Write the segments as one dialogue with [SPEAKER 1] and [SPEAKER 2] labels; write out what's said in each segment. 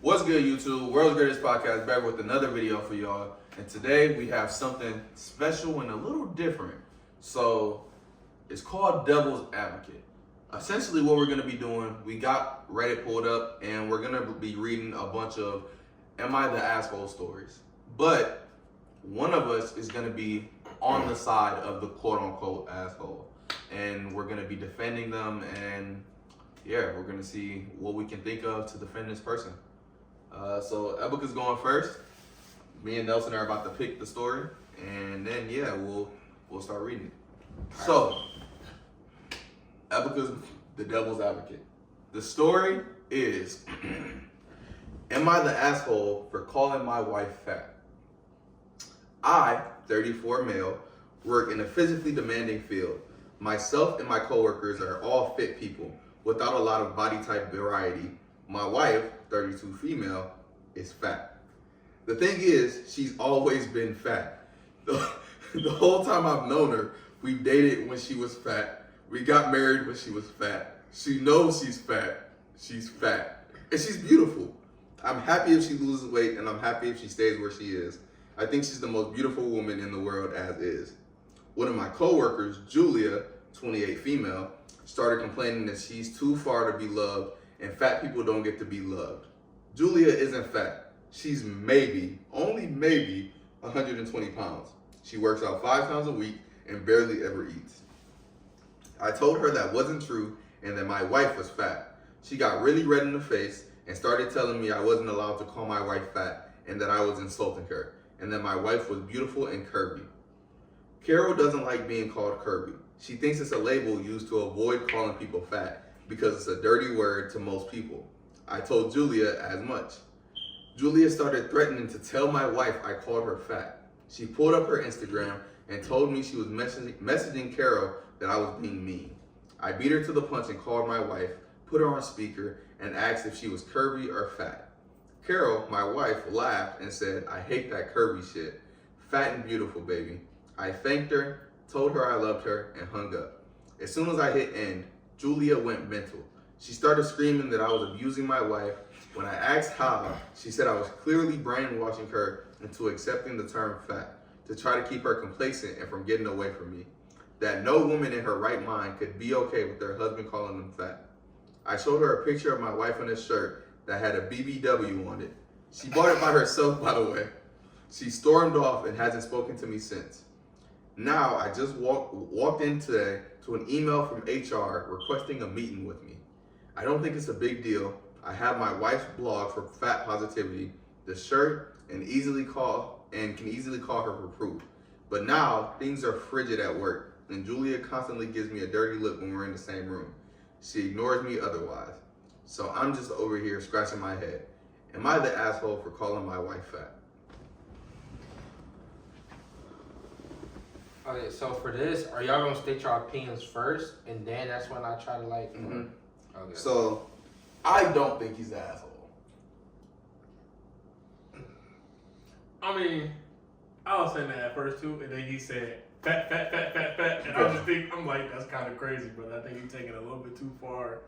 [SPEAKER 1] What's good, YouTube? World's Greatest Podcast back with another video for y'all. And today we have something special and a little different. So it's called Devil's Advocate. Essentially what we're going to be doing, we got Reddit pulled up and we're going to be reading a bunch of Am I the Asshole stories. But one of us is going to be on the side of the quote unquote asshole. And we're going to be defending them, and yeah, we're going to see what we can think of to defend this person. So Ebuka's going first. Me and Nelson are about to pick the story, and then yeah, we'll start reading it. So Ebuka's the Devil's Advocate. The story is: Am I the asshole for calling my wife fat? I, 34 male, work in a physically demanding field. Myself and my coworkers are all fit people without a lot of body type variety. My wife, 32 female, is fat. The thing is, she's always been fat. The whole time I've known her, we dated when she was fat. We got married when she was fat. She knows she's fat. She's fat. And she's beautiful. I'm happy if she loses weight, and I'm happy if she stays where she is. I think she's the most beautiful woman in the world as is. One of my coworkers, Julia, 28 female, started complaining that she's too far to be loved and fat people don't get to be loved. Julia isn't fat. She's maybe, only maybe, 120 pounds. She works out 5 times a week and barely ever eats. I told her that wasn't true and that my wife was fat. She got really red in the face and started telling me I wasn't allowed to call my wife fat and that I was insulting her and that my wife was beautiful and curvy. Carol doesn't like being called curvy. She thinks it's a label used to avoid calling people fat because it's a dirty word to most people. I told Julia as much. Julia started threatening to tell my wife I called her fat. She pulled up her Instagram and told me she was messaging Carol that I was being mean. I beat her to the punch and called my wife, put her on speaker, and asked if she was curvy or fat. Carol, my wife, laughed and said, I hate that curvy shit. Fat and beautiful, baby. I thanked her, told her I loved her, and hung up. As soon as I hit end, Julia went mental. She started screaming that I was abusing my wife. When I asked how, she said I was clearly brainwashing her into accepting the term fat to try to keep her complacent and from getting away from me. That no woman in her right mind could be okay with their husband calling them fat. I showed her a picture of my wife in a shirt that had a BBW on it. She bought it by herself, by the way. She stormed off and hasn't spoken to me since. Now, I just walked in today to an email from HR requesting a meeting with me. I don't think it's a big deal. I have my wife's blog for fat positivity, the shirt, and can easily call her for proof. But now, things are frigid at work, and Julia constantly gives me a dirty look when we're in the same room. She ignores me otherwise. So I'm just over here scratching my head. Am I the asshole for calling my wife fat?
[SPEAKER 2] Okay, so for this, are y'all gonna state your opinions first, and then that's when I try to like?
[SPEAKER 1] Mm-hmm.
[SPEAKER 2] Okay.
[SPEAKER 1] So, I don't think he's the asshole.
[SPEAKER 3] I mean, I was saying that at first too, and then he said fat, and I just think I'm like that's kind of crazy, but I think he's taking it a little bit too far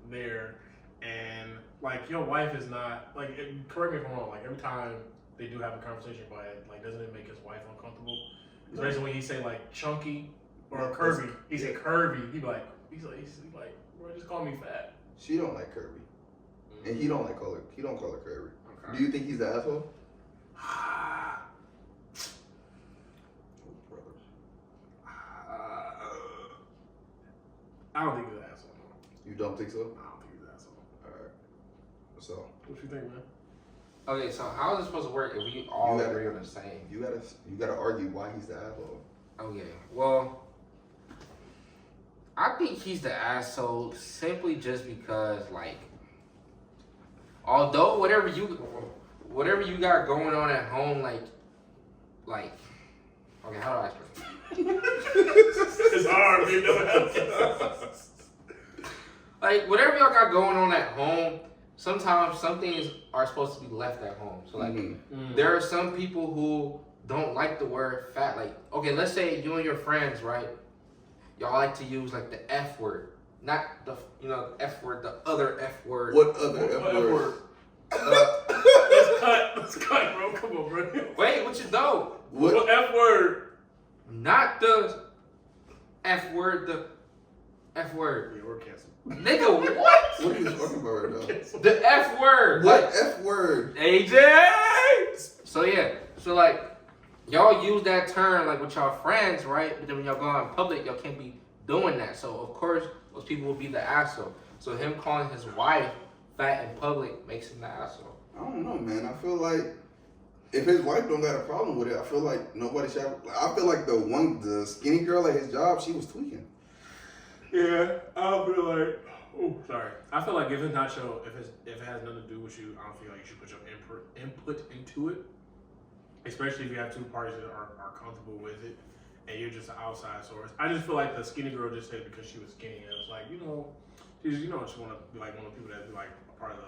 [SPEAKER 3] there. And like your wife is not like, correct me if I'm wrong. Like every time they do have a conversation about it, like doesn't it make his wife uncomfortable? Especially when he say like chunky or curvy. He said curvy. He's like, bro, just call me fat.
[SPEAKER 1] She don't like curvy, and he don't call her curvy.
[SPEAKER 2] Okay.
[SPEAKER 1] Do you think he's the asshole?
[SPEAKER 3] I don't think he's an asshole.
[SPEAKER 1] You don't think so?
[SPEAKER 3] I don't think he's an asshole.
[SPEAKER 1] All right. So
[SPEAKER 3] What you think, man?
[SPEAKER 2] Okay, so how is it supposed to work if we all
[SPEAKER 1] You gotta-
[SPEAKER 2] agree on the same?
[SPEAKER 1] you gotta argue why he's the asshole.
[SPEAKER 2] Okay, well, I think he's the asshole simply just because, like, although whatever you got going on at home, like, okay, how do I explain?
[SPEAKER 3] It's hard, you know.
[SPEAKER 2] Like, whatever y'all got going on at home, sometimes some things are supposed to be left at home. So, like, there are some people who don't like the word fat. Like, okay, let's say you and your friends, right? Y'all like to use like the F word, not the F word, the other F word.
[SPEAKER 1] What other F word?
[SPEAKER 3] bro.
[SPEAKER 2] Wait, what you know?
[SPEAKER 3] What F word?
[SPEAKER 2] Not the F word, the F word.
[SPEAKER 3] Yeah, we're canceled.
[SPEAKER 2] Nigga, what?
[SPEAKER 1] What are you talking about right now?
[SPEAKER 2] The F word.
[SPEAKER 1] What
[SPEAKER 2] Like,
[SPEAKER 1] F word?
[SPEAKER 2] AJ! So yeah, so like, y'all use that term like with y'all friends, right? But then when y'all go out in public, y'all can't be doing that. So of course, those people will be the asshole. So him calling his wife fat in public makes him the asshole.
[SPEAKER 1] I don't know, man. I feel like if his wife don't got a problem with it, I feel like nobody should. I feel like the skinny girl at his job, she was tweaking.
[SPEAKER 3] Yeah, I feel like. Oh, sorry. I feel like if it's not your, if it has nothing to do with you, I don't feel like you should put your input into it. Especially if you have two parties that are comfortable with it, and you're just an outside source. I just feel like the skinny girl just said it because she was skinny, and it was like, she just want to be like one of the people that be like a part of the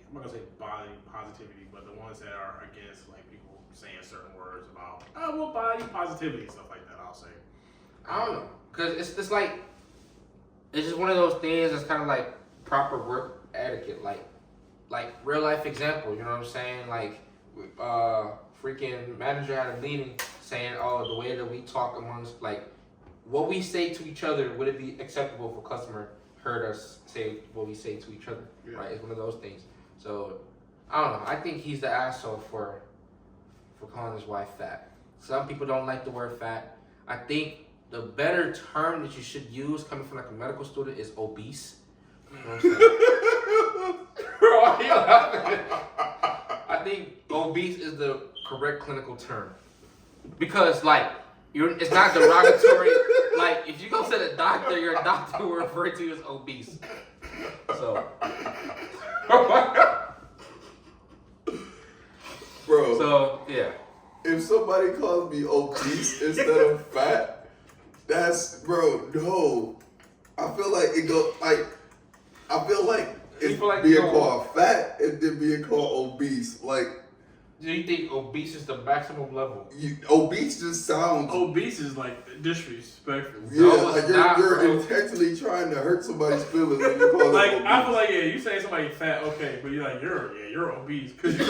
[SPEAKER 3] I'm not gonna say body positivity, but the ones that are against like people saying certain words about body positivity and stuff like that. I'll say.
[SPEAKER 2] I don't know, cause it's like it's just one of those things that's kind of like proper work etiquette, like real life example. You know what I'm saying? Like, freaking manager at a meeting saying, "Oh, the way that we talk amongst like what we say to each other, would it be acceptable if a customer heard us say what we say to each other?" Yeah. Right? It's one of those things. So I don't know. I think he's the asshole for calling his wife fat. Some people don't like the word fat. I think the better term that you should use coming from like a medical student is obese. You know what I'm saying? I think obese is the correct clinical term. Because like it's not derogatory. Like if you go to the doctor, your doctor will refer to you as obese. So
[SPEAKER 1] Bro.
[SPEAKER 2] So yeah.
[SPEAKER 1] If somebody calls me obese instead of fat, that's no. I feel like it go like I feel like it's
[SPEAKER 2] like
[SPEAKER 1] being called fat and then being called obese. Like,
[SPEAKER 2] do you think obese is the maximum level?
[SPEAKER 1] Obese just sounds
[SPEAKER 3] obese is like disrespectful.
[SPEAKER 1] Yeah,
[SPEAKER 2] no,
[SPEAKER 1] like you're intentionally trying to hurt somebody's feelings when you call
[SPEAKER 3] like
[SPEAKER 1] them obese.
[SPEAKER 3] I feel like you say somebody fat, okay, but you're like you're obese because you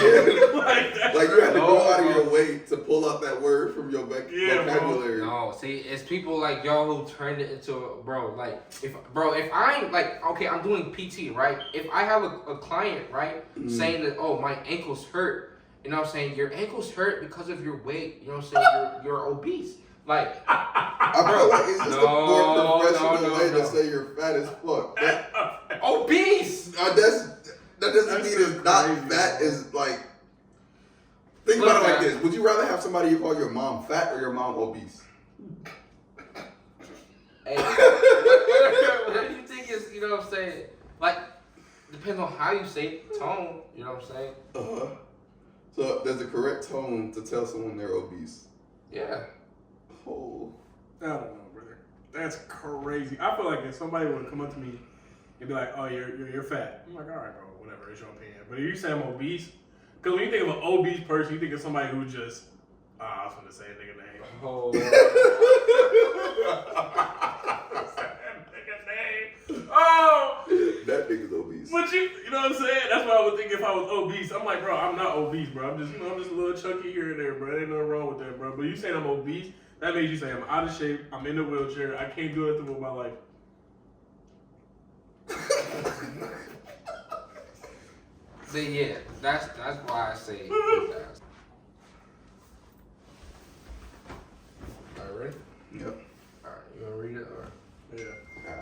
[SPEAKER 1] like you had to go out of your way to pull out that word from your vocabulary.
[SPEAKER 2] No, see, it's people like y'all who turned it into like if I'm like okay, I'm doing PT, right? If I have a client, right, saying that my ankles hurt. You know what I'm saying? Your ankles hurt because of your weight. You know what I'm saying? You're obese. Like,
[SPEAKER 1] I feel like it's just a more professional way to say you're fat as fuck.
[SPEAKER 2] Obese!
[SPEAKER 1] That doesn't mean it's not fat. Is like, think about it like this. Would you rather have somebody you call your mom fat or your mom obese?
[SPEAKER 2] Hey, what do you think is, you know what I'm saying? Like, depends on how you say it, tone. You know what I'm saying?
[SPEAKER 1] Uh-huh. So there's a correct tone to tell someone they're obese.
[SPEAKER 2] Yeah.
[SPEAKER 1] Oh.
[SPEAKER 3] I don't know, brother. That's crazy. I feel like if somebody would come up to me and be like, "Oh, you're fat," I'm like, "All right, bro, whatever. It's your opinion." But if you say I'm obese, because when you think of an obese person, you think of somebody who just I was gonna say a nigga name.
[SPEAKER 2] Oh.
[SPEAKER 3] Oh,
[SPEAKER 1] that nigga's obese.
[SPEAKER 3] but you know what I'm saying? That's what I would think if I was obese. I'm like, bro, I'm not obese, bro. I'm just a little chunky here and there, bro. Ain't nothing wrong with that, bro. But you saying I'm obese, that means you say I'm out of shape, I'm in a wheelchair, I can't do anything with my life.
[SPEAKER 2] See, yeah, that's why I say you guys. All right, ready?
[SPEAKER 1] Yep.
[SPEAKER 2] All right, you gonna read it or?
[SPEAKER 3] Yeah.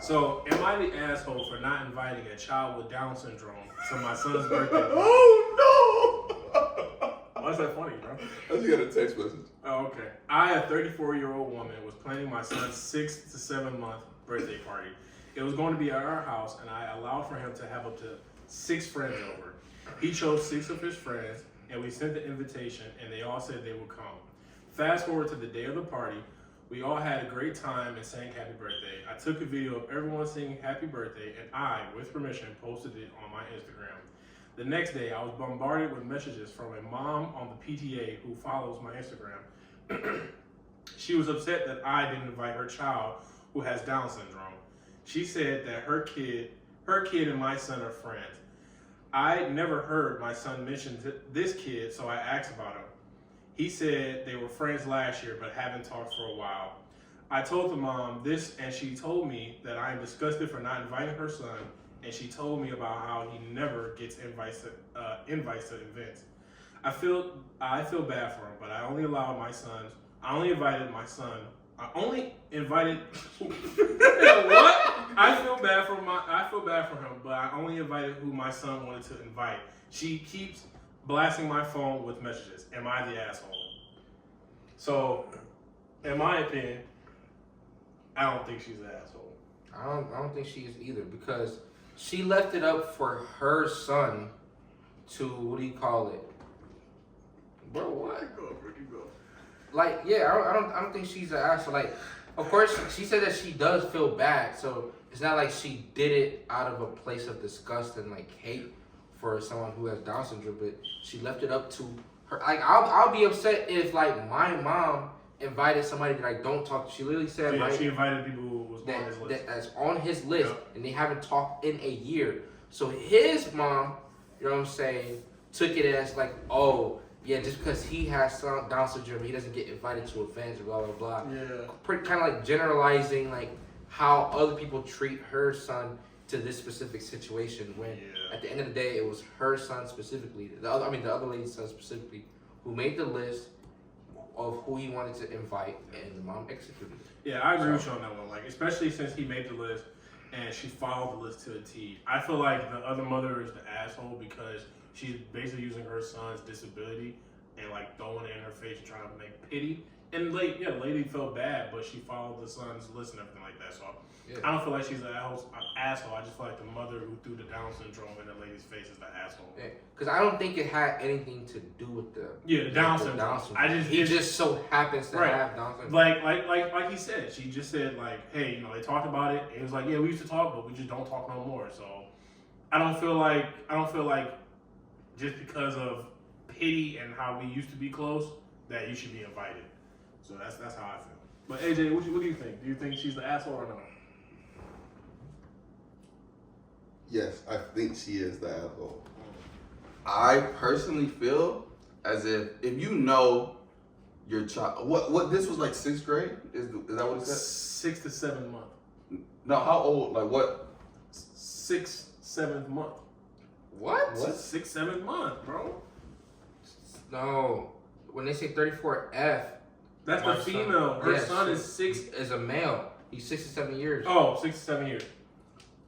[SPEAKER 3] So, am I the asshole for not inviting a child with Down syndrome to my son's birthday?
[SPEAKER 1] Oh no!
[SPEAKER 3] Why is that funny, bro?
[SPEAKER 1] I just got a text message.
[SPEAKER 3] Oh, okay. I, a 34-year-old woman, was planning my son's 6 to 7 month birthday party. It was going to be at our house, and I allowed for him to have up to 6 friends over. He chose 6 of his friends, and we sent the invitation, and they all said they would come. Fast forward to the day of the party. We all had a great time and sang happy birthday. I took a video of everyone singing happy birthday, and I, with permission, posted it on my Instagram. The next day, I was bombarded with messages from a mom on the PTA who follows my Instagram. She was upset that I didn't invite her child who has Down syndrome. She said that her kid and my son are friends. I never heard my son mention this kid, so I asked about him. He said they were friends last year, but haven't talked for a while. I told the mom this, and she told me that I am disgusted for not inviting her son, and she told me about how he never gets invites to events. I feel bad for him, but I only invited my son. I only invited what? I feel bad for him, but I only invited who my son wanted to invite. She keeps blasting my phone with messages. Am I the asshole? So, in my opinion, I don't think she's an asshole.
[SPEAKER 2] I don't think she is either, because she left it up for her son to, what do you call it? Bro, what?
[SPEAKER 3] Keep going.
[SPEAKER 2] Like, yeah, I don't think she's an asshole. Like, of course, she said that she does feel bad, so it's not like she did it out of a place of disgust and like hate for someone who has Down syndrome, but she left it up to her. Like, I'll be upset if like my mom invited somebody that I don't talk to. She literally said,
[SPEAKER 3] Yeah,
[SPEAKER 2] right,
[SPEAKER 3] she invited people who was on his list.
[SPEAKER 2] that's on his list,
[SPEAKER 3] Yep.
[SPEAKER 2] and they haven't talked in a year. So his mom, you know what I'm saying, took it as like, oh, yeah, just because he has Down syndrome, he doesn't get invited to events or blah, blah, blah.
[SPEAKER 3] Yeah.
[SPEAKER 2] Pretty kind of like generalizing like how other people treat her son to this specific situation, when at the end of the day, it was her son specifically, the other lady's son specifically, who made the list of who he wanted to invite, and the mom executed it.
[SPEAKER 3] Yeah, I agree with you on that one. Like, especially since he made the list and she followed the list to a T. I feel like the other mother is the asshole because she's basically using her son's disability and like throwing it in her face and trying to make pity. And the lady felt bad, but she followed the son's list and everything like that. So
[SPEAKER 2] Yeah.
[SPEAKER 3] I don't feel like she's an asshole. I just feel like the mother who threw the Down syndrome in the lady's face is the asshole.
[SPEAKER 2] Yeah, because I don't think it had anything to do with the
[SPEAKER 3] The Down syndrome.
[SPEAKER 2] He just so happens to have Down syndrome.
[SPEAKER 3] Like he said, she just said like, hey, they talked about it. And it was like, yeah, we used to talk, but we just don't talk no more. So I don't feel like just because of pity and how we used to be close that you should be invited. So that's how I feel. But AJ, what do you think? Do you think she's the asshole or no?
[SPEAKER 1] Yes, I think she is the asshole. I personally feel as if you know your child, what this was like 6th grade? Is that what it said?
[SPEAKER 3] 6 to 7 month.
[SPEAKER 1] No, how old? Like what?
[SPEAKER 3] 6th, 7th month.
[SPEAKER 2] What?
[SPEAKER 3] 6th, 7th month, bro.
[SPEAKER 2] No. When they say 34F,
[SPEAKER 3] That's
[SPEAKER 2] my
[SPEAKER 3] the female. Her son is 6.
[SPEAKER 2] Is a male. He's 6 to 7 years.
[SPEAKER 3] Oh, 6 to 7 years.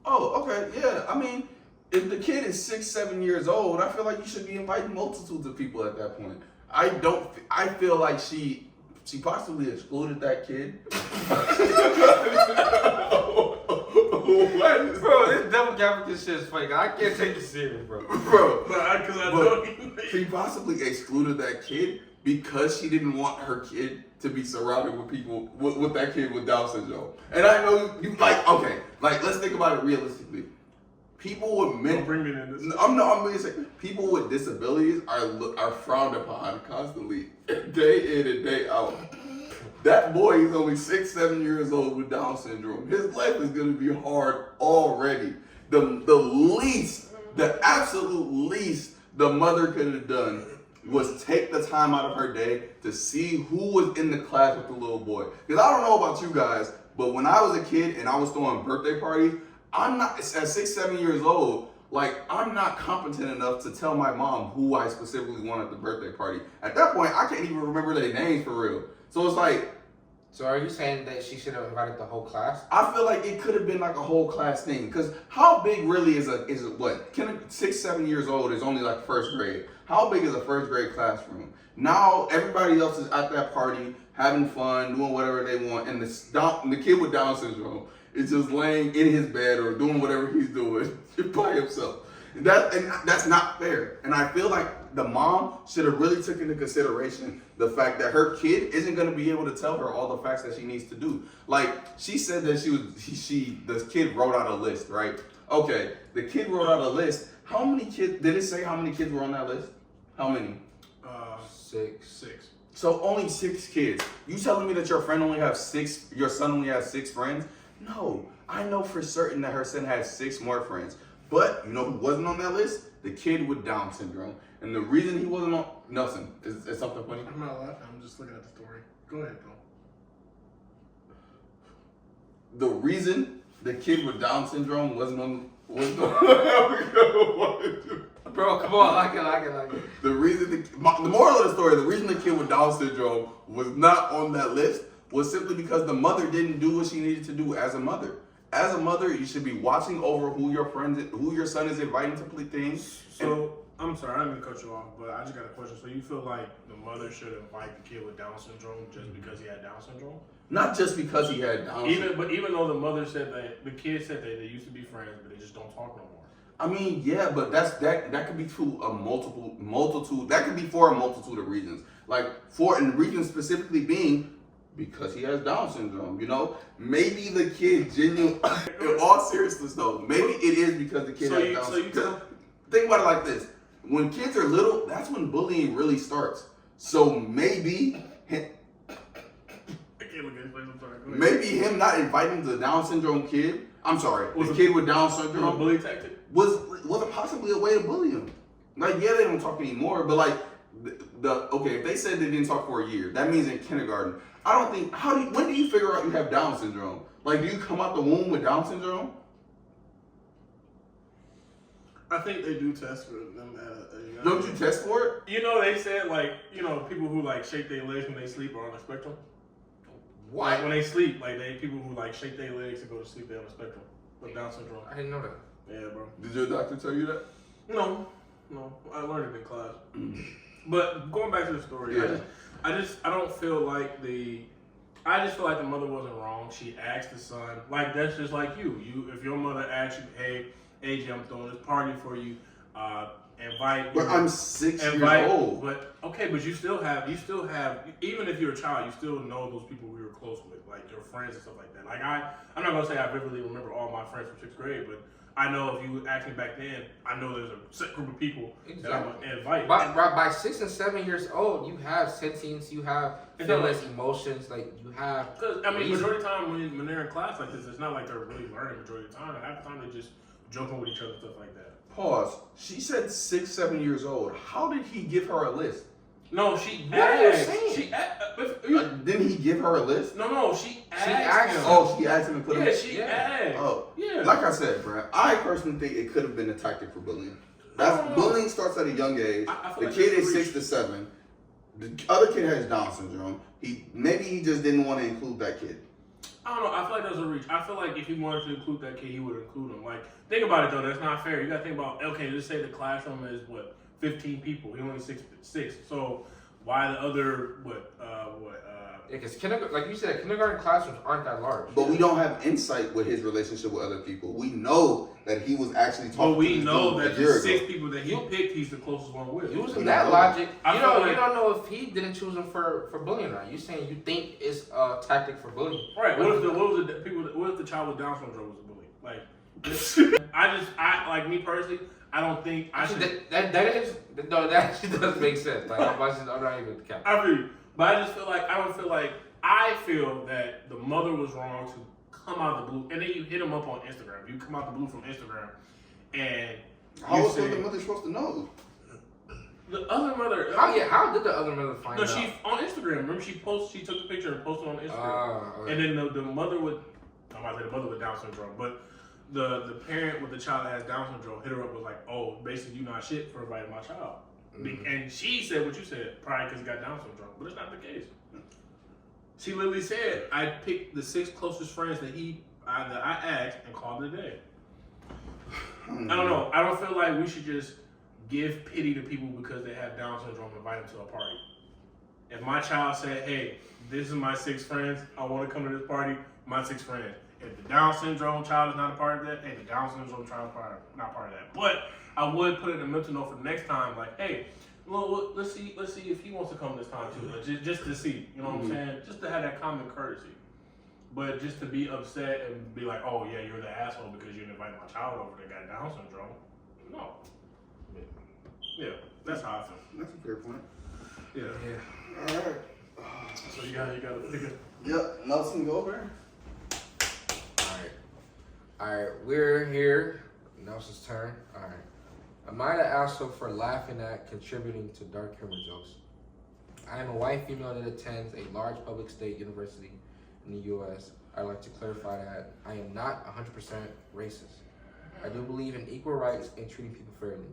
[SPEAKER 1] Oh, okay, yeah. I mean, if the kid is 6, 7 years old, I feel like you should be inviting multitudes of people at that point. I feel like she possibly excluded that kid. What?
[SPEAKER 2] Bro, this double Catholic shit is fake. I can't take it serious, bro.
[SPEAKER 1] Bro,
[SPEAKER 3] Because I know
[SPEAKER 1] she possibly excluded that kid because she didn't want her kid to be surrounded with people with that kid with Down syndrome. And I know you let's think about it realistically. People with
[SPEAKER 3] Don't bring me in this.
[SPEAKER 1] I'm gonna say people with disabilities are frowned upon constantly, day in and day out. That boy is only 6, 7 years old with Down syndrome. His life is gonna be hard already. The absolute least the mother could have done was take the time out of her day to see who was in the class with the little boy. Because I don't know about you guys, but when I was a kid and I was throwing birthday parties, I'm not, at 6, 7 years old, I'm not competent enough to tell my mom who I specifically wanted at the birthday party. At that point, I can't even remember their names for real. So it's like,
[SPEAKER 2] So are you saying that she should have invited the whole class?
[SPEAKER 1] I feel like it could have been like a whole class thing. Because how big really is what? 6, 7 years old is only like 1st grade. How big is a 1st grade classroom? Now everybody else is at that party having fun, doing whatever they want, and the kid with Down syndrome is just laying in his bed or doing whatever he's doing by himself. And that's not fair. And I feel like the mom should have really taken into consideration the fact that her kid isn't going to be able to tell her all the facts that she needs to do. Like, she said that the kid wrote out a list, right? Okay, the kid wrote out a list. How many kids, did it say how many kids were on that list? How many?
[SPEAKER 2] 6.
[SPEAKER 1] So only 6 kids. You telling me that your son only has 6 friends? No, I know for certain that her son has 6 more friends. But you know who wasn't on that list? The kid with Down syndrome. And the reason he wasn't on Nelson is something funny.
[SPEAKER 3] I'm not laughing. I'm just looking at the story. Go ahead, bro.
[SPEAKER 1] The reason the kid with Down syndrome wasn't on
[SPEAKER 2] Bro, come on, like it.
[SPEAKER 1] the reason the moral of the story, the reason the kid with Down syndrome was not on that list was simply because the mother didn't do what she needed to do as a mother. As a mother, you should be watching over who your son is inviting to play things.
[SPEAKER 3] So, I'm sorry, I didn't mean to cut you off, but I just got a question. So you feel like the mother should invite the kid with Down syndrome just because he had Down syndrome?
[SPEAKER 1] Not just because he had Down syndrome.
[SPEAKER 3] Even though the mother said that, the kid said that they used to be friends, but they just don't talk no more.
[SPEAKER 1] I mean, yeah, but that could be to a multitude. That could be for a multitude of reasons. Like and the reason specifically being because he has Down syndrome. You know, maybe the kid genuinely. In all seriousness, though, maybe it is because the kid has Down syndrome. Think about it like this: when kids are little, that's when bullying really starts. So maybe him not inviting the Down syndrome kid. I'm sorry, the kid with Down syndrome.
[SPEAKER 3] Bully tactic.
[SPEAKER 1] Was possibly a way to bully him. Like, yeah, they don't talk anymore, but like, if they said they didn't talk for a year, that means in kindergarten. I don't think, when do you figure out you have Down syndrome? Like, do you come out the womb with Down syndrome?
[SPEAKER 3] I think they do test for them at a young
[SPEAKER 1] Don't you test for it?
[SPEAKER 3] You know, they said, like, you know, people who, like, shake their legs when they sleep are on the spectrum.
[SPEAKER 2] What?
[SPEAKER 3] Like, when they sleep, like, people who, like, shake their legs to go to sleep, they're on the spectrum with Down syndrome.
[SPEAKER 2] I didn't know that.
[SPEAKER 3] Yeah, bro.
[SPEAKER 1] Did your doctor tell you that?
[SPEAKER 3] No. I learned it in class. But going back to the story,
[SPEAKER 1] Yeah.
[SPEAKER 3] I don't feel like I just feel like the mother wasn't wrong. She asked the son, like, that's just like you. If your mother asks you, hey, AJ, I'm throwing this party for you, invite.
[SPEAKER 1] But I'm 6 years old.
[SPEAKER 3] But okay, but you still have, even if you're a child, you still know those people we were close with, like your friends and stuff like that. Like I'm not gonna say I vividly remember all my friends from 6th grade, but I know if you asked me back then, I know there's a set group of people that I'm gonna invite.
[SPEAKER 2] By 6 and 7 years old, you have sentience, you have feelings, emotions, like you have.
[SPEAKER 3] Because I mean, majority of the time when they're in class like this, it's not like they're really learning. Majority of the time, half the time they're just joking with each other, stuff like that.
[SPEAKER 1] Pause. She said 6, 7 years old. How did he give her a list?
[SPEAKER 3] No, she
[SPEAKER 2] What are you
[SPEAKER 3] asked.
[SPEAKER 2] saying?
[SPEAKER 3] She asked.
[SPEAKER 1] Didn't he give her a list?
[SPEAKER 3] No, she asked him.
[SPEAKER 1] Oh, she asked him to put him.
[SPEAKER 3] Yeah, she asked.
[SPEAKER 1] Oh,
[SPEAKER 3] yeah.
[SPEAKER 1] Like I said, bro, I personally think it could have been a tactic for bullying. Bullying starts at a young age. The
[SPEAKER 3] like
[SPEAKER 1] kid is 6 to 7. The other kid has Down syndrome. Maybe he just didn't want to include that kid.
[SPEAKER 3] I don't know. I feel like there's a reach. I feel like if he wanted to include that kid, he would include him. Like, think about it though. That's not fair. You got to think about. Okay, let's say the classroom is 15 people. He only six. So why the other
[SPEAKER 2] Because like you said, kindergarten classrooms aren't that large.
[SPEAKER 1] But we don't have insight with his relationship with other people. We know that he was actually talking.
[SPEAKER 3] But we
[SPEAKER 1] to
[SPEAKER 3] know
[SPEAKER 1] that
[SPEAKER 3] that the 6 people that he picked, he's the closest one with.
[SPEAKER 2] Using that logic, you don't know if he didn't choose him for bullying or not. You saying you think it's a tactic for bullying?
[SPEAKER 3] Right. What if the child with Down syndrome was a bully? Like, me personally, I don't think I should.
[SPEAKER 2] That actually does make sense. Like I'm not even counting.
[SPEAKER 3] I feel you. But I feel that the mother was wrong to come out of the blue, and then you hit him up on Instagram. You come out the blue from Instagram, and
[SPEAKER 1] how was the mother supposed to know?
[SPEAKER 3] The other mother.
[SPEAKER 2] How did the other mother find out?
[SPEAKER 3] No, she on Instagram. Remember, she took the picture and posted on Instagram.
[SPEAKER 2] Okay.
[SPEAKER 3] And then the mother with, I'm about to say the mother with Down syndrome, but the parent with the child that has Down syndrome hit her up, was like, oh, basically you not shit for inviting my child. And she said what you said, probably because he got Down syndrome, but it's not the case. She literally said, I picked the 6 closest friends that I asked and called it a day. I don't know. I don't feel like we should just give pity to people because they have Down syndrome and invite them to a party. If my child said, hey, this is my 6 friends, I want to come to this party, my 6 friends. If the Down syndrome child is not a part of that, hey, the Down syndrome child is not part of that. But I would put it in a mental note for the next time, like, hey, well, let's see if he wants to come this time too, just to see, you know what I'm saying? Just to have that common courtesy. But just to be upset and be like, oh yeah, you're the asshole because you didn't invite my child over that got Down syndrome. No. Yeah, that's how I feel.
[SPEAKER 1] That's a fair point.
[SPEAKER 3] Yeah.
[SPEAKER 1] All right.
[SPEAKER 3] So you got to pick it.
[SPEAKER 1] Yep. Nelson, go over.
[SPEAKER 2] All right, we're here. Nelson's turn. All right. Am I the asshole for laughing at contributing to dark humor jokes? I am a white female that attends a large public state university in the U.S. I'd like to clarify that I am not 100% racist. I do believe in equal rights and treating people fairly.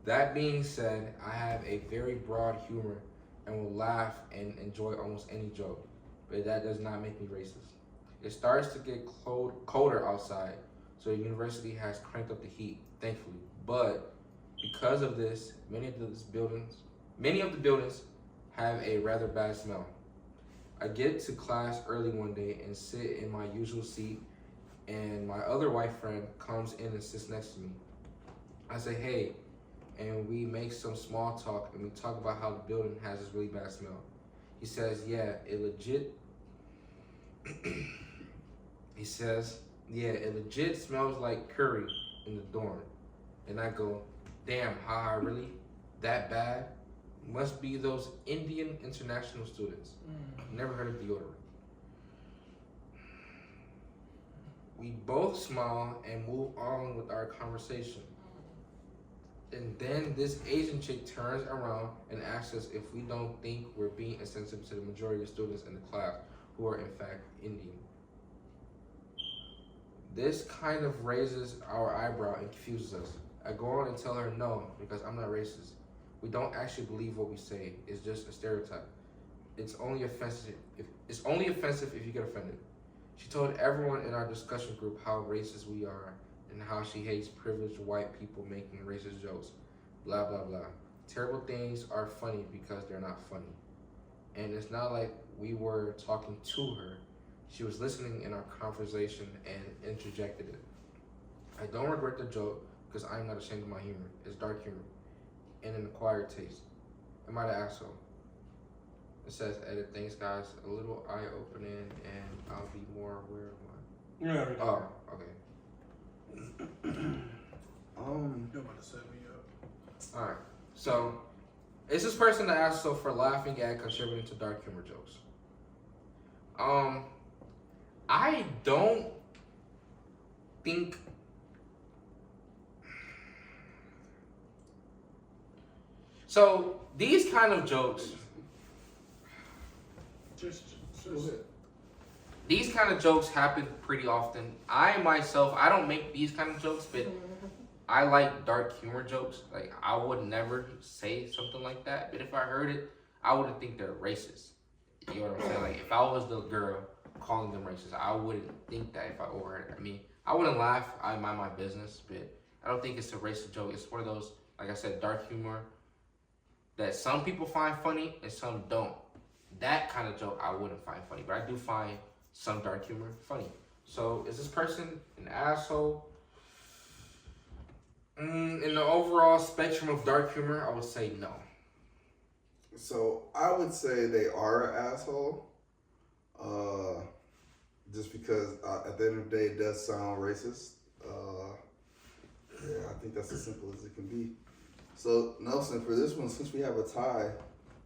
[SPEAKER 2] That being said, I have a very broad humor and will laugh and enjoy almost any joke, but that does not make me racist. It starts to get colder outside, so the university has cranked up the heat, thankfully. But because of this, many of the buildings have a rather bad smell. I get to class early one day and sit in my usual seat, and my other white friend comes in and sits next to me. I say, hey, and we make some small talk, and we talk about how the building has this really bad smell. He says, yeah, it legit smells like curry in the dorm. And I go, damn, haha, really? That bad? Must be those Indian international students. Never heard of deodorant. We both smile and move on with our conversation. And then this Asian chick turns around and asks us if we don't think we're being insensitive to the majority of students in the class who are in fact Indian. This kind of raises our eyebrow and confuses us. I go on and tell her no, because I'm not racist. We don't actually believe what we say. It's just a stereotype. It's only offensive if you get offended. She told everyone in our discussion group how racist we are and how she hates privileged white people making racist jokes. Blah, blah, blah. Terrible things are funny because they're not funny. And it's not like we were talking to her. She was listening in our conversation and interjected it. I don't regret the joke because I'm not ashamed of my humor. It's dark humor and an acquired taste. Am I the asshole? It says, edit, thanks guys, a little eye-opening and I'll be more aware of mine.
[SPEAKER 3] Yeah.
[SPEAKER 2] Oh, okay.
[SPEAKER 3] You're about to set me up.
[SPEAKER 2] Alright, so, is this person the asshole for laughing at contributing to dark humor jokes? I don't think so. These kind of jokes, these kind of jokes happen pretty often. I myself, I don't make these kind of jokes, but I like dark humor jokes. Like, I would never say something like that, but if I heard it, I wouldn't think they're racist. You know what I'm saying? Like, if I was the girl calling them racist, I wouldn't think that if I overheard it. I mean, I wouldn't laugh. I mind my business, but I don't think it's a racist joke. It's one of those, like I said, dark humor that some people find funny and some don't. That kind of joke I wouldn't find funny, but I do find some dark humor funny. So is this person an asshole? In the overall spectrum of dark humor, I would say no.
[SPEAKER 1] So I would say they are an asshole. Just because at the end of the day, it does sound racist. Yeah, I think that's as simple as it can be. So Nelson, for this one, since we have a tie,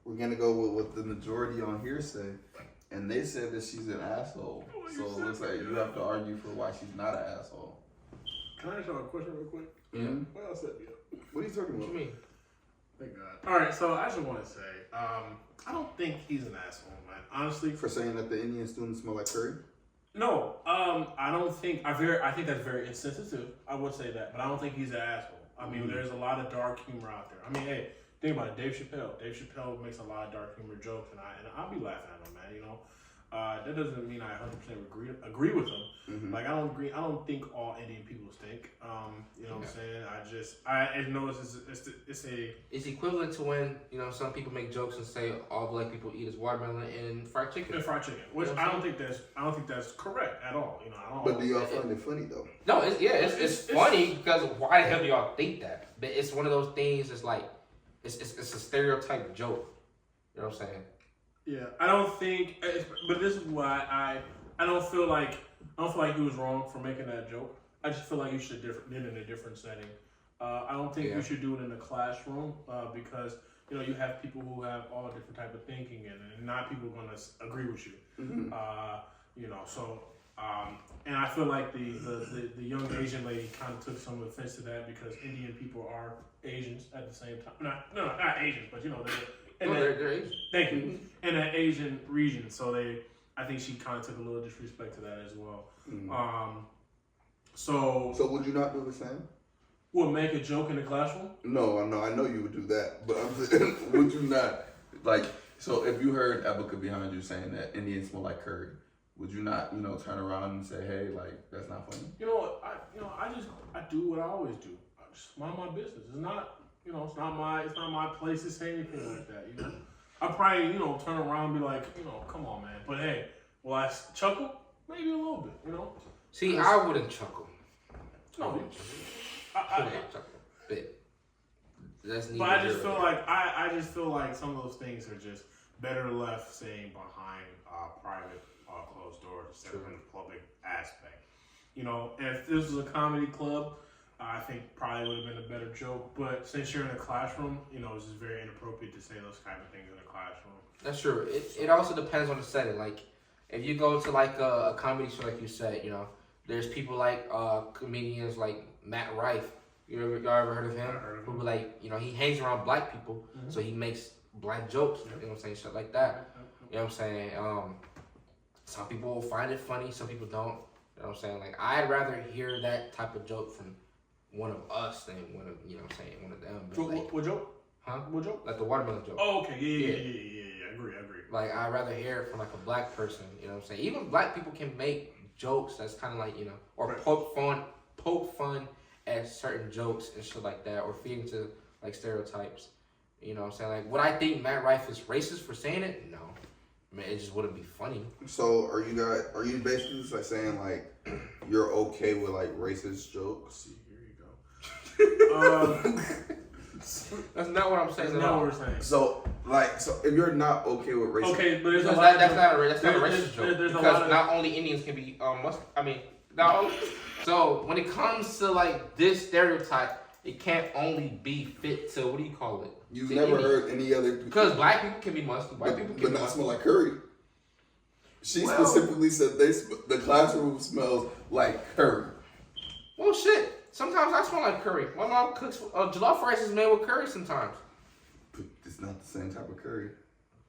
[SPEAKER 1] we're gonna go with what the majority on here say, and they said that she's an asshole. So it looks like you have to argue for why she's not an asshole.
[SPEAKER 3] Can I ask you a question real quick?
[SPEAKER 1] Mm-hmm.
[SPEAKER 3] What else set me up?
[SPEAKER 1] What are you talking
[SPEAKER 2] What
[SPEAKER 1] about?
[SPEAKER 2] you mean?
[SPEAKER 3] Thank God. All right, so I just want to say, I don't think he's an asshole, man. Honestly,
[SPEAKER 1] For saying that the Indian students smell like curry?
[SPEAKER 3] no. I don't think I think that's very insensitive. I would say that, but I don't think he's an asshole. I mean, there's a lot of dark humor out there. I mean, hey, think about it. Dave Chappelle makes a lot of dark humor jokes, and I'll be laughing at him, man. You know, that doesn't mean I 100% agree with him.
[SPEAKER 1] Mm-hmm.
[SPEAKER 3] Like, I don't think all Indian people stink. You know what I'm saying? I know
[SPEAKER 2] It's equivalent to when, you know, some people make jokes and say all black people eat is watermelon and fried chicken.
[SPEAKER 3] and fried chicken, which
[SPEAKER 2] You know
[SPEAKER 3] I don't think that's correct at all. You know, I don't.
[SPEAKER 1] But do y'all find it funny though?
[SPEAKER 2] No, it's funny because why the hell do y'all think that? But it's one of those things. It's like it's a stereotype joke. You know what I'm saying?
[SPEAKER 3] Yeah, I don't think. But this is why I don't feel like he was wrong for making that joke. I just feel like you should did it in a different setting. I don't think you should do it in a classroom because you know you have people who have all different type of thinking and not people going to agree with you.
[SPEAKER 1] Mm-hmm.
[SPEAKER 3] You know, so And I feel like the young Asian lady kind of took some offense to that because Indian people are Asians at the same time. Not Asians, but
[SPEAKER 2] They're Asian.
[SPEAKER 3] Thank you. In that Asian region, so I think she kind of took a little disrespect to that as well. So
[SPEAKER 1] would you not do the same?
[SPEAKER 3] Would make a joke in the classroom?
[SPEAKER 1] No, I know you would do that, but I'm saying, would you not? Like, so if you heard Ebuka behind you saying that Indians smell like curry, would you not, turn around and say, hey, like, that's not funny?
[SPEAKER 3] You know what? I do what I always do. I just mind my business. It's not, it's not my place to say anything like that. I probably, turn around and be like, come on, man. But hey, will I chuckle? Maybe a little bit,
[SPEAKER 2] See, I wouldn't chuckle.
[SPEAKER 3] No,
[SPEAKER 2] I wouldn't chuckle.
[SPEAKER 3] But I just feel like some of those things are just better left saying behind private closed doors instead of in the public aspect. If this was a comedy club, I think probably would have been a better joke. But since you're in a classroom, it's just very inappropriate to say those kind of things in a classroom.
[SPEAKER 2] That's true. It also depends on the setting. Like, if you go to like a comedy show, like you said, there's people like comedians like Matt Rife. Y'all ever heard of him? Who like, he hangs around black people, so he makes black jokes. You know what I'm saying? Shit like that. You know what I'm saying? Some people will find it funny, some people don't. You know what I'm saying? Like, I'd rather hear that type of joke from one of us than one of, one of them. But like,
[SPEAKER 3] What joke?
[SPEAKER 2] Huh?
[SPEAKER 3] What joke?
[SPEAKER 2] Like the watermelon joke.
[SPEAKER 3] Oh, okay. Yeah. I agree.
[SPEAKER 2] Like, I'd rather hear it from like a black person. You know what I'm saying? Even black people can make jokes that's kind of like, or
[SPEAKER 3] Right.
[SPEAKER 2] poke fun at certain jokes and shit like that, or feed into like stereotypes. You know what I'm saying? Like, would I think Matt Rife is racist for saying it? No. Man, it just wouldn't be funny.
[SPEAKER 1] So are you basically just like saying like you're okay with like racist jokes?
[SPEAKER 3] Here you go.
[SPEAKER 2] That's not what I'm saying.
[SPEAKER 3] That's not what we're saying.
[SPEAKER 1] So if you're not okay with racist,
[SPEAKER 3] Okay, but there's a
[SPEAKER 2] Because
[SPEAKER 3] lot.
[SPEAKER 2] that's not a racist joke.
[SPEAKER 3] There's a
[SPEAKER 2] Because
[SPEAKER 3] lot of.
[SPEAKER 2] not only Indians can be So when it comes to like this stereotype, it can't only be fit to what do you call it?
[SPEAKER 1] you've
[SPEAKER 2] To
[SPEAKER 1] never
[SPEAKER 2] Indian.
[SPEAKER 1] heard any other.
[SPEAKER 2] Because black people can be musty, white people can
[SPEAKER 1] but
[SPEAKER 2] be
[SPEAKER 1] not
[SPEAKER 2] musty.
[SPEAKER 1] smell like curry. She specifically said the classroom smells like curry.
[SPEAKER 2] Well, shit. Sometimes I smell like curry. My mom cooks jollof rice is made with curry sometimes.
[SPEAKER 1] But it's not the same type of curry.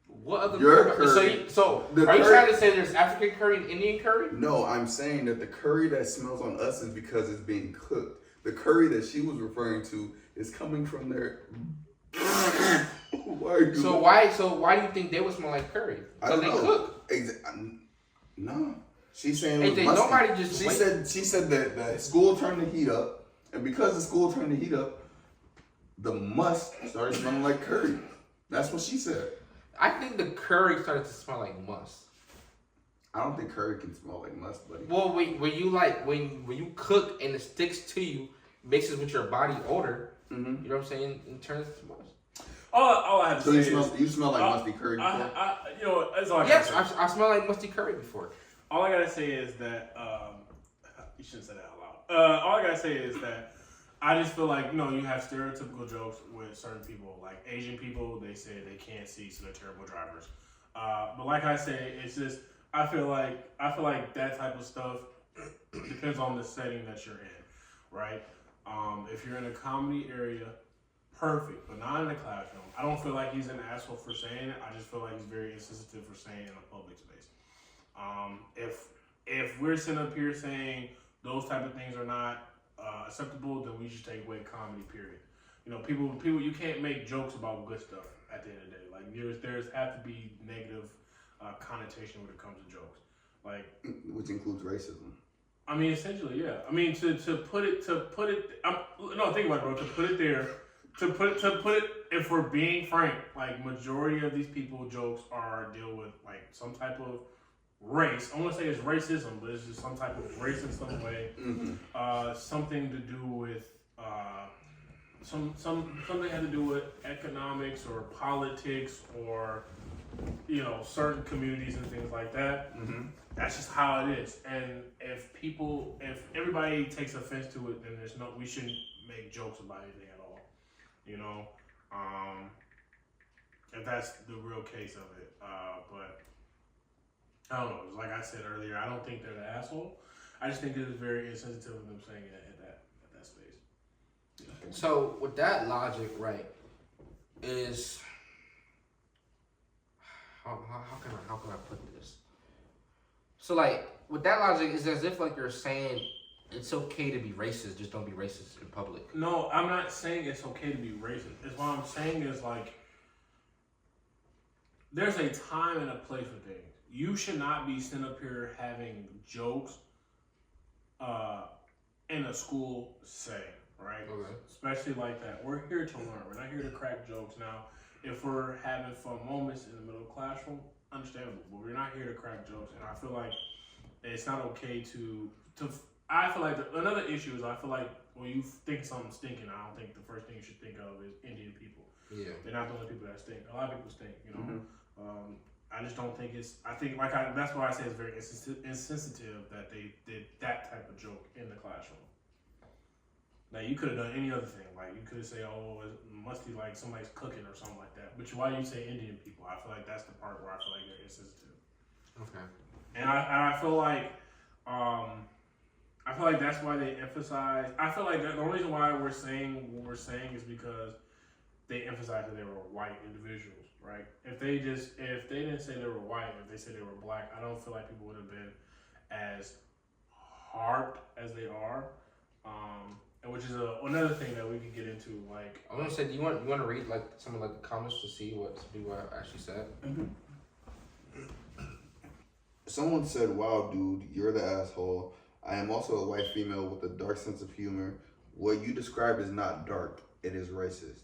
[SPEAKER 2] What other
[SPEAKER 1] Your
[SPEAKER 2] curry?
[SPEAKER 1] curry-
[SPEAKER 2] So
[SPEAKER 1] the
[SPEAKER 2] are you
[SPEAKER 1] curry-
[SPEAKER 2] trying to say there's African curry and Indian curry?
[SPEAKER 1] No, I'm saying that the curry that smells on us is because it's being cooked. The curry that she was referring to is coming from their. Why are you?
[SPEAKER 2] So why do you think they would smell like curry?
[SPEAKER 1] I don't
[SPEAKER 2] Because they
[SPEAKER 1] know.
[SPEAKER 2] cook.
[SPEAKER 1] No, she's saying
[SPEAKER 2] Hey,
[SPEAKER 1] it was musty.
[SPEAKER 2] nobody just
[SPEAKER 1] She said that the school turned the heat up, and because the school turned the heat up, the must started smelling like curry. That's what she said.
[SPEAKER 2] I think the curry started to smell like must.
[SPEAKER 1] I don't think curry can smell like must, buddy.
[SPEAKER 2] Well, when you cook and it sticks to you, mixes with your body odor,
[SPEAKER 1] Mm-hmm.
[SPEAKER 2] you know what I'm saying? It turns to must.
[SPEAKER 3] All I have to
[SPEAKER 1] So
[SPEAKER 3] say
[SPEAKER 1] you smell like
[SPEAKER 3] I-
[SPEAKER 1] musty curry before?
[SPEAKER 3] that's all I
[SPEAKER 2] Yes,
[SPEAKER 3] gotta say.
[SPEAKER 2] I smell like musty curry before.
[SPEAKER 3] All I gotta say is that you shouldn't say that out loud. All I gotta say is that I just feel like you have stereotypical jokes with certain people, like Asian people. They say they can't see, so they're terrible drivers. But like I say, it's just I feel like that type of stuff depends on the setting that you're in, right? If you're in a comedy area, perfect, but not in the classroom. I don't feel like he's an asshole for saying it. I just feel like he's very insensitive for saying it in a public space. If we're sitting up here saying those type of things are not acceptable, then we should take away comedy. Period. People, you can't make jokes about good stuff at the end of the day. Like there's have to be negative connotation when it comes to jokes. Like,
[SPEAKER 1] Which includes racism.
[SPEAKER 3] I mean, essentially, yeah. I mean, to put it, no, think about it, bro. To put it there, to put it. If we're being frank, like majority of these people jokes deal with like some type of race. I want to say it's racism, but it's just some type of race in some way.
[SPEAKER 1] Mm-hmm.
[SPEAKER 3] Something to do with something had to do with economics or politics or certain communities and things like that.
[SPEAKER 1] Mm-hmm.
[SPEAKER 3] That's just how it is. And if everybody takes offense to it, then we shouldn't make jokes about anything at all. If that's the real case of it. But I don't know. Like I said earlier, I don't think they're the asshole. I just think it is very insensitive of them saying it at that space.
[SPEAKER 2] So with that logic, right, is how can I put this? So like with that logic, it's as if like you're saying it's okay to be racist, just don't be racist in public.
[SPEAKER 3] No, I'm not saying it's okay to be racist. It's what I'm saying is like there's a time and a place for things. You should not be sitting up here having jokes in a school setting, right?
[SPEAKER 2] Okay.
[SPEAKER 3] Especially like that. We're here to learn. We're not here to crack jokes. Now, if we're having fun moments in the middle of the classroom, understandable. But we're not here to crack jokes. And I feel like it's not okay to I feel like another issue is I feel like when you think something's stinking, I don't think the first thing you should think of is Indian people.
[SPEAKER 2] Yeah.
[SPEAKER 3] They're not the only people that stink. A lot of people stink, you know. I just don't think it's. I think that's why I say it's very insensitive that they did that type of joke in the classroom. Now you could have done any other thing, like you could say, "Oh, it must be like somebody's cooking or something like that." But why you say Indian people? I feel like that's the part where I feel like they're insensitive.
[SPEAKER 2] Okay.
[SPEAKER 3] And I feel like that's why they emphasize. I feel like the only reason why we're saying what we're saying is because they emphasize that they were white individuals, right? If they didn't say they were white, if they said they were black, I don't feel like people would have been as harped as they are. And which is another thing that we could get into. Like,
[SPEAKER 2] I was gonna say, do you want to read like some of like the comments to see what some people actually said?
[SPEAKER 1] Someone said, "Wow, dude, you're the asshole. I am also a white female with a dark sense of humor. What you describe is not dark, it is racist.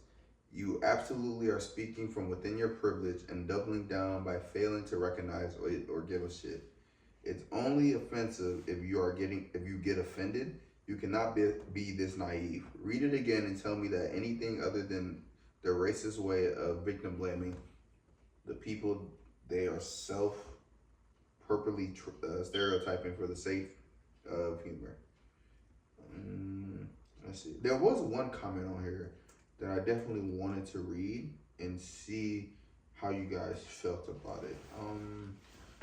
[SPEAKER 1] You absolutely are speaking from within your privilege and doubling down by failing to recognize or give a shit. It's only offensive if you get offended. You cannot be this naive. Read it again and tell me that anything other than the racist way of victim blaming the people they are purposely stereotyping for the sake of humor." Let's see. There was one comment on here that I definitely wanted to read and see how you guys felt about it.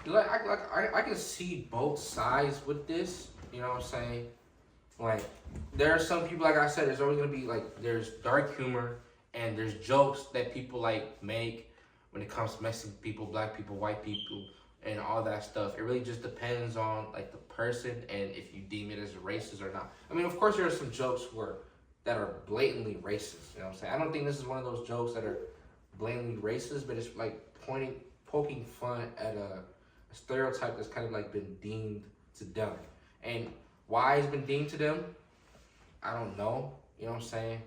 [SPEAKER 2] I can see both sides with this. You know what I'm saying? Like, there are some people, like I said, there's always gonna be like there's dark humor and there's jokes that people like make when it comes to Mexican people, black people, white people, and all that stuff. It really just depends on like the person and if you deem it as racist or not. I mean, of course, there are some jokes that are blatantly racist. You know what I'm saying? I don't think this is one of those jokes that are blatantly racist, but it's like poking fun at a stereotype that's kind of like been deemed to them. And why it's been deemed to them, I don't know. You know what I'm saying?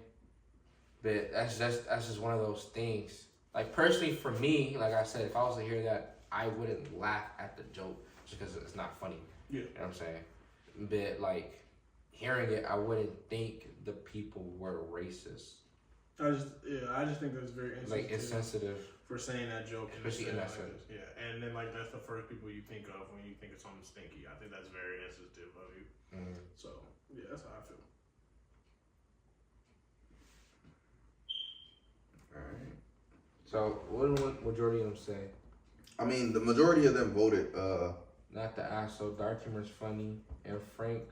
[SPEAKER 2] But that's just one of those things. Like personally, for me, like I said, if I was to hear that, I wouldn't laugh at the joke just because it's not funny.
[SPEAKER 3] Yeah.
[SPEAKER 2] You know what I'm saying? But like hearing it, I wouldn't think the people were racist.
[SPEAKER 3] I just think that's very insensitive.
[SPEAKER 2] Like insensitive.
[SPEAKER 3] For saying that joke,
[SPEAKER 2] Especially in that sense.
[SPEAKER 3] Yeah, and then like that's the first people you think of when you think of something stinky. I think that's very insensitive of you. So yeah, that's how I feel.
[SPEAKER 1] Alright.
[SPEAKER 2] So what do the majority of them say?
[SPEAKER 1] I mean, the majority of them voted
[SPEAKER 2] Not the asshole. Dark humor is funny, and
[SPEAKER 1] frankly.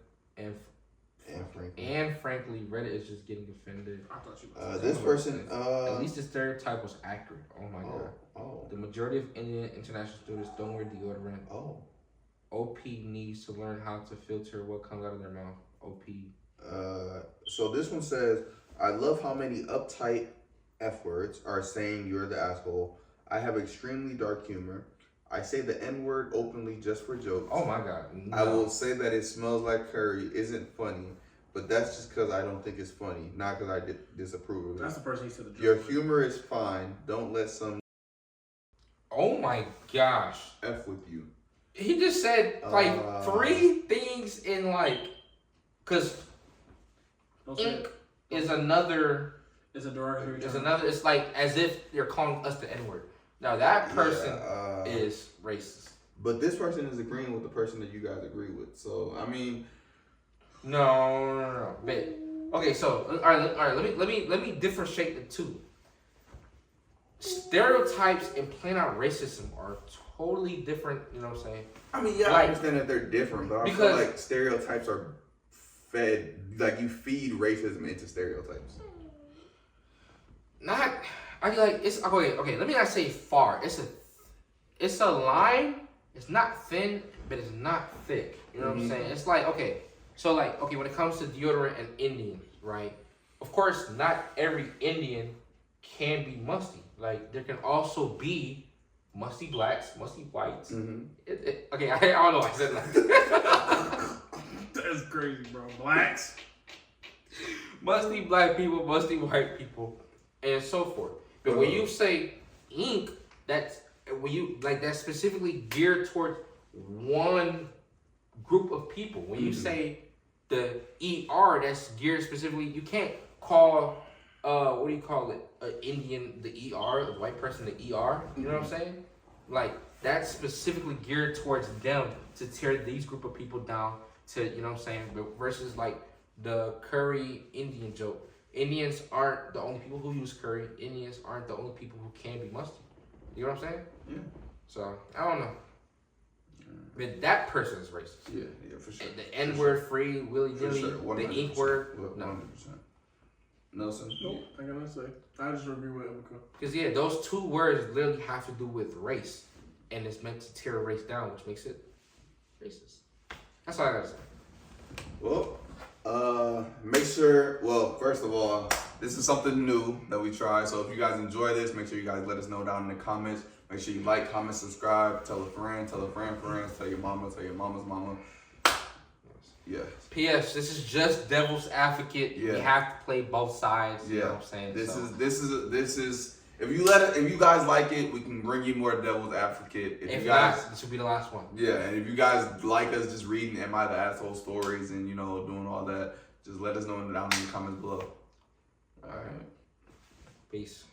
[SPEAKER 2] frankly, Reddit is just getting offended.
[SPEAKER 3] I thought you.
[SPEAKER 1] This person
[SPEAKER 2] At least the stereotype was accurate. Oh my god.
[SPEAKER 1] Oh.
[SPEAKER 2] The majority of Indian international students don't wear deodorant.
[SPEAKER 1] Oh.
[SPEAKER 2] OP needs to learn how to filter what comes out of their mouth. OP.
[SPEAKER 1] So this one says, "I love how many uptight F words are saying you're the asshole. I have extremely dark humor. I say the N word openly just for jokes.
[SPEAKER 2] Oh my god. No.
[SPEAKER 1] I will say that it smells like curry isn't funny, but that's just because I don't think it's funny, not because I disapprove of it.
[SPEAKER 3] That's the person he said the joke.
[SPEAKER 1] Your humor is fine. Don't let some
[SPEAKER 2] Oh my gosh.
[SPEAKER 1] F with you."
[SPEAKER 2] He just said like 3 things in like, cause
[SPEAKER 3] Don't say
[SPEAKER 2] ink
[SPEAKER 3] it.
[SPEAKER 2] is another.
[SPEAKER 3] It's a derogatory
[SPEAKER 2] It's
[SPEAKER 3] term.
[SPEAKER 2] another. It's like as if you're calling us the N word. Now that person is racist.
[SPEAKER 1] But this person is agreeing with the person that you guys agree with. So I mean,
[SPEAKER 2] No. But okay, so all right. Let me differentiate the two. stereotypes and plain out racism are totally different. You know what I'm saying?
[SPEAKER 1] I mean, yeah, I understand that they're different, but I feel
[SPEAKER 2] Because-
[SPEAKER 1] like stereotypes are fed, like you feed racism into stereotypes.
[SPEAKER 2] Not, I feel like it's okay. Let me not say far. It's a line. It's not thin, but it's not thick. You know what I'm saying? It's like when it comes to deodorant and Indians, right? Of course, not every Indian can be musty. Like there can also be musty blacks, musty whites. Okay, I don't know why I said that.
[SPEAKER 3] That's crazy, bro. Blacks.
[SPEAKER 2] Musty black people, musty white people, and so forth. But when you say ink, that's specifically geared towards one group of people. When you say the ER, that's geared specifically. You can't call what do you call it? An Indian the ER, the white person the ER. You know what I'm saying? Like that's specifically geared towards them to tear these group of people down. To you know what I'm saying? But versus like the curry Indian joke. Indians aren't the only people who use curry. Indians aren't the only people who can be musty. You know what I'm saying?
[SPEAKER 1] Yeah.
[SPEAKER 2] So I don't know. But that person is racist.
[SPEAKER 1] Yeah, for sure.
[SPEAKER 2] The N word free, willy
[SPEAKER 1] For
[SPEAKER 2] nilly,
[SPEAKER 1] sure.
[SPEAKER 2] the
[SPEAKER 1] 100%.
[SPEAKER 2] ink word. No.
[SPEAKER 1] 100%. Nelson?
[SPEAKER 3] Nope. I gotta say, I just agree with Emeka.
[SPEAKER 2] Because those two words literally have to do with race, and it's meant to tear a race down, which makes it racist. That's all I gotta say.
[SPEAKER 1] Well, make sure, first of all, this is something new that we try. So if you guys enjoy this, make sure you guys let us know down in the comments. Make sure you like, comment, subscribe, tell a friend, friends, tell your mama's mama. Yeah.
[SPEAKER 2] P.S. This is just devil's advocate.
[SPEAKER 1] Yeah.
[SPEAKER 2] We have to play both sides. You know what I'm saying?
[SPEAKER 1] This is if you guys like it, we can bring you more devil's advocate. If you guys
[SPEAKER 2] not, this will be the last one.
[SPEAKER 1] Yeah, and if you guys like us just reading Am I the Asshole stories and doing all that, just let us know down in the comments below. All right.
[SPEAKER 2] Peace.